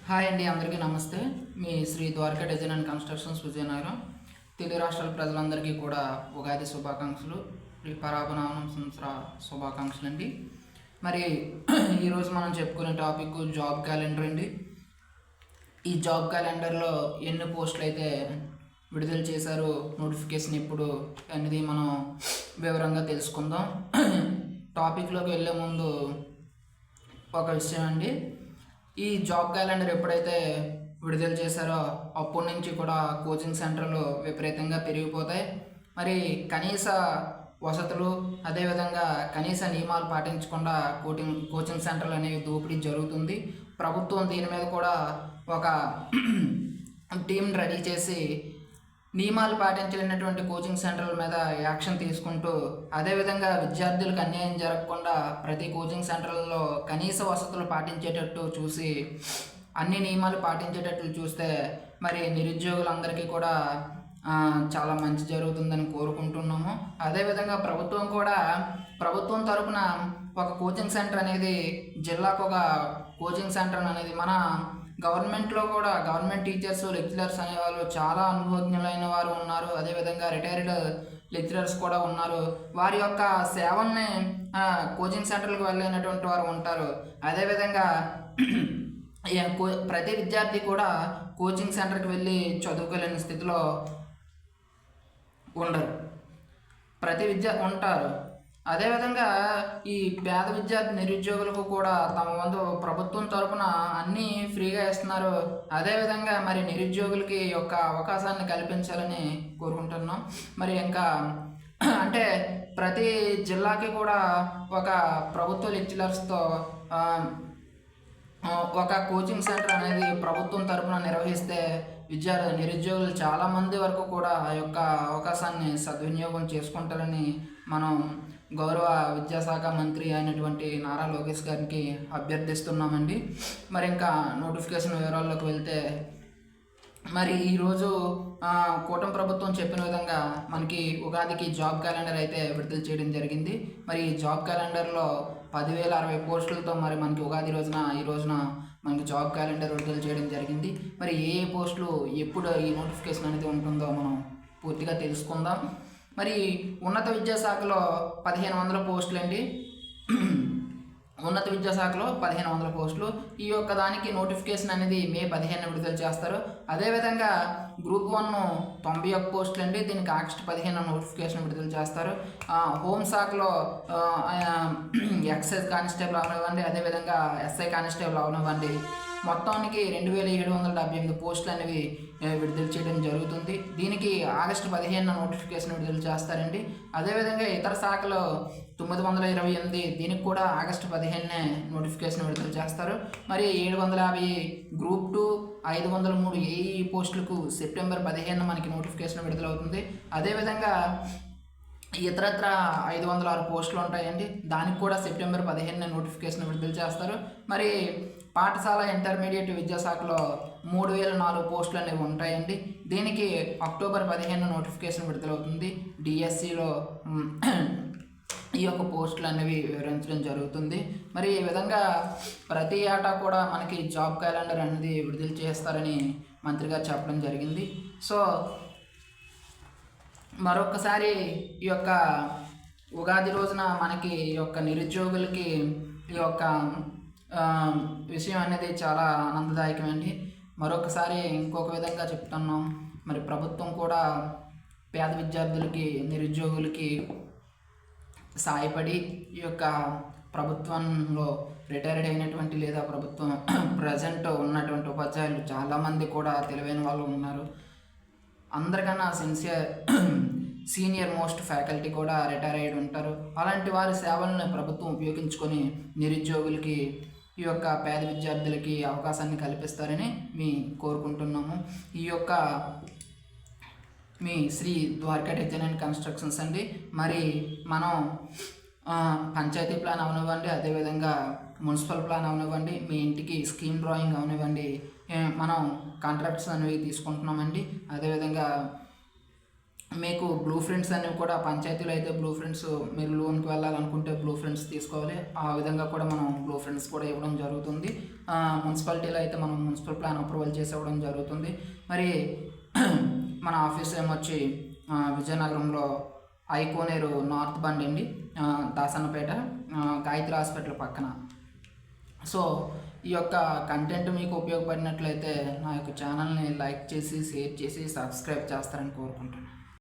Hi అండి, అందరికీ నమస్తే. మీ Shri Dwaraka design and constructions Vizianagaram. Telugu రాష్ట్రాల ప్రజలందరికీ కూడా ఉగాది శుభాకాంక్షలు, ఈ పరాభనామం సంవత్సర శుభాకాంక్షలు అండి. మరి ఈరోజు మనం చెప్పుకునే టాపిక్ జాబ్ క్యాలెండర్ అండి. ఈ జాబ్ క్యాలెండర్లో ఎన్ని పోస్టులు అయితే విడుదల చేశారు, నోటిఫికేషన్ ఎప్పుడు అనేది మనం వివరంగా తెలుసుకుందాం. టాపిక్లోకి వెళ్ళే ముందు ఒక విషయం అండి. ఈ జాబ్ క్యాలెండర్ ఎప్పుడైతే విడుదల చేశారో అప్పటి నుంచి కూడా కోచింగ్ సెంటర్లు విపరీతంగా పెరిగిపోతాయి. మరి కనీస వసతులు, అదేవిధంగా కనీస నియమాలు పాటించకుండా కోచింగ్ సెంటర్లు అనేవి దోపిడీ జరుగుతుంది. ప్రభుత్వం దీని మీద కూడా ఒక టీం రెడీ చేసి నియమాలు పాటించలేనటువంటి కోచింగ్ సెంటర్ల మీద యాక్షన్ తీసుకుంటూ, అదేవిధంగా విద్యార్థులకు అన్యాయం జరగకుండా ప్రతి కోచింగ్ సెంటర్లలో కనీస వసతులు పాటించేటట్టు చూసి, అన్ని నియమాలు పాటించేటట్లు చూస్తే మరి నిరుద్యోగులందరికీ కూడా చాలా మంచి జరుగుతుందని కోరుకుంటున్నాము. అదేవిధంగా ప్రభుత్వం తరపున ఒక కోచింగ్ సెంటర్ అనేది, జిల్లాకు ఒక కోచింగ్ సెంటర్ అనేది, మన గవర్నమెంట్లో కూడా గవర్నమెంట్ టీచర్స్, లెక్చరర్స్ అనేవాళ్ళు చాలా అనుభవజ్ఞులైన వారు ఉన్నారు. అదేవిధంగా రిటైర్డ్ లెక్చరర్స్ కూడా ఉన్నారు. వారి యొక్క సేవల్ని కోచింగ్ సెంటర్లకు వెళ్ళినటువంటి వారు ఉంటారు. అదేవిధంగా ప్రతి విద్యార్థి కూడా కోచింగ్ సెంటర్కి వెళ్ళి చదువుకోలేని స్థితిలో ఉండరు, ప్రతి ఉంటారు. అదేవిధంగా ఈ పేద విద్యార్థి నిరుద్యోగులకు కూడా తమ వంతు ప్రభుత్వం తరపున అన్నీ ఫ్రీగా ఇస్తున్నారు. అదేవిధంగా మరి నిరుద్యోగులకి యొక్క అవకాశాన్ని కల్పించాలని కోరుకుంటున్నాం. మరి ఇంకా అంటే ప్రతి జిల్లాకి కూడా ఒక ప్రభుత్వ లెక్చరర్స్తో ఒక కోచింగ్ సెంటర్ అనేది ప్రభుత్వం తరపున నిర్వహిస్తే నిరుద్యోగులు చాలామంది వరకు కూడా ఆ యొక్క అవకాశాన్ని సద్వినియోగం చేసుకుంటారని మనం గౌరవ విద్యాశాఖ మంత్రి అయినటువంటి నారా లోకేష్ గారికి అభ్యర్థిస్తున్నామండి. మరి ఇంకా నోటిఫికేషన్ వివరాల్లోకి వెళ్తే, మరి ఈరోజు కూటమి ప్రభుత్వం చెప్పిన విధంగా మనకి ఉగాదికి జాబ్ క్యాలెండర్ అయితే విడుదల చేయడం జరిగింది. మరి ఈ జాబ్ క్యాలెండర్లో 10,060 పోస్టులతో మరి మనకి ఉగాది ఈ రోజున మనకి జాబ్ క్యాలెండర్ విడుదల చేయడం జరిగింది. మరి ఏ పోస్టులు ఎప్పుడు ఈ నోటిఫికేషన్ అనేది ఉంటుందో మనం పూర్తిగా తెలుసుకుందాం. మరి ఉన్నత విద్యాశాఖలో 1,500 పోస్టులు అండి. ఉన్నత విద్యాశాఖలో 1,500 పోస్టులు. ఈ యొక్క దానికి నోటిఫికేషన్ అనేది మే 15 విడుదల చేస్తారు. అదేవిధంగా గ్రూప్ 1 91 పోస్టులు అండి. దీనికి ఆగస్టు 15 నోటిఫికేషన్ విడుదల చేస్తారు. హోంశాఖలో ఎక్సైజ్ కానిస్టేబుల్ అవనివ్వండి, అదేవిధంగా ఎస్ఐ కానిస్టేబుల్ అవనివ్వండి, మొత్తానికి 2,778 పోస్టులు అనేవి విడుదల చేయడం జరుగుతుంది. దీనికి ఆగస్టు 15 నోటిఫికేషన్ విడుదల చేస్తారండి. అదేవిధంగా ఇతర శాఖలో 928, దీనికి కూడా ఆగస్టు 15 నోటిఫికేషన్ విడుదల చేస్తారు. మరి 750 గ్రూప్ 2, 503 ఏఈ పోస్టులకు సెప్టెంబర్ 15 మనకి నోటిఫికేషన్ విడుదలవుతుంది. అదేవిధంగా ఇతరత్ర 506 పోస్టులు ఉంటాయండి. దానికి కూడా సెప్టెంబర్ 15 నోటిఫికేషన్ విడుదల చేస్తారు. మరి పాఠశాల ఇంటర్మీడియట్ విద్యాశాఖలో 3,004 పోస్టులు అనేవి ఉంటాయండి. దీనికి అక్టోబర్ 15 నోటిఫికేషన్ విడుదలవుతుంది. డిఎస్సిలో ఈ యొక్క పోస్టులు అనేవి వివరించడం జరుగుతుంది. మరి ఈ విధంగా ప్రతి ఏటా కూడా మనకి జాబ్ క్యాలెండర్ అనేది విడుదల చేస్తారని మంత్రి గారు చెప్పడం జరిగింది. సో మరొకసారి ఈ యొక్క ఉగాది రోజున మనకి ఈ యొక్క నిరుద్యోగులకి ఈ యొక్క విషయం అనేది చాలా ఆనందదాయకమండి. మరొకసారి ఇంకొక విధంగా చెప్తున్నాం, మరి ప్రభుత్వం కూడా పేద విద్యార్థులకి, నిరుద్యోగులకి సాయపడి ఈ యొక్క ప్రభుత్వంలో రిటైర్డ్ అయినటువంటి లేదా ప్రభుత్వం ప్రజెంట్ ఉన్నటువంటి ఉపాధ్యాయులు చాలామంది కూడా తెలివైన వాళ్ళు ఉన్నారు. అందరికన్నా సీనియర్ మోస్ట్ ఫ్యాకల్టీ కూడా రిటైర్ అయ్యి ఉంటారు. అలాంటి వారి సేవలను ప్రభుత్వం ఉపయోగించుకొని నిరుద్యోగులకి, ఈ యొక్క పేద విద్యార్థులకి అవకాశాన్ని కల్పిస్తారని కోరుకుంటున్నాము. ఈ యొక్క మీ Shri Dwaraka design and constructions అండి. మరి మనం పంచాయతీ ప్లాన్ అవనివ్వండి, అదేవిధంగా మున్సిపల్ ప్లాన్ అవనివ్వండి, మీ ఇంటికి స్కీమ్ డ్రాయింగ్ అవనివ్వండి, మనం కాంట్రాక్ట్స్ అనేవి తీసుకుంటున్నామండి. అదేవిధంగా మీకు బ్లూ ప్రింట్స్ అనేవి కూడా పంచాయతీలో అయితే బ్లూ ప్రింట్స్ మీరు లోన్కి వెళ్ళాలనుకుంటే బ్లూ ప్రింట్స్ తీసుకోవాలి. ఆ విధంగా కూడా మనం బ్లూ ప్రింట్స్ కూడా ఇవ్వడం జరుగుతుంది. మున్సిపాలిటీలో అయితే మనం మున్సిపల్ ప్లాన్ అప్రూవల్ చేసి ఇవ్వడం జరుగుతుంది. మరి మన ఆఫీస్ ఏమొచ్చి విజయనగరంలో ఐకోనేరు నార్త్ బండి అండి, దాసన్నపేట, గాయత్రి హాస్పిటల్ పక్కన. సో ఈ యొక్క కంటెంట్ మీకు ఉపయోగపడినట్లయితే నా యొక్క ఛానల్ని లైక్ చేసి, షేర్ చేసి, సబ్స్క్రైబ్ చేస్తారని కోరుకుంటున్నాను.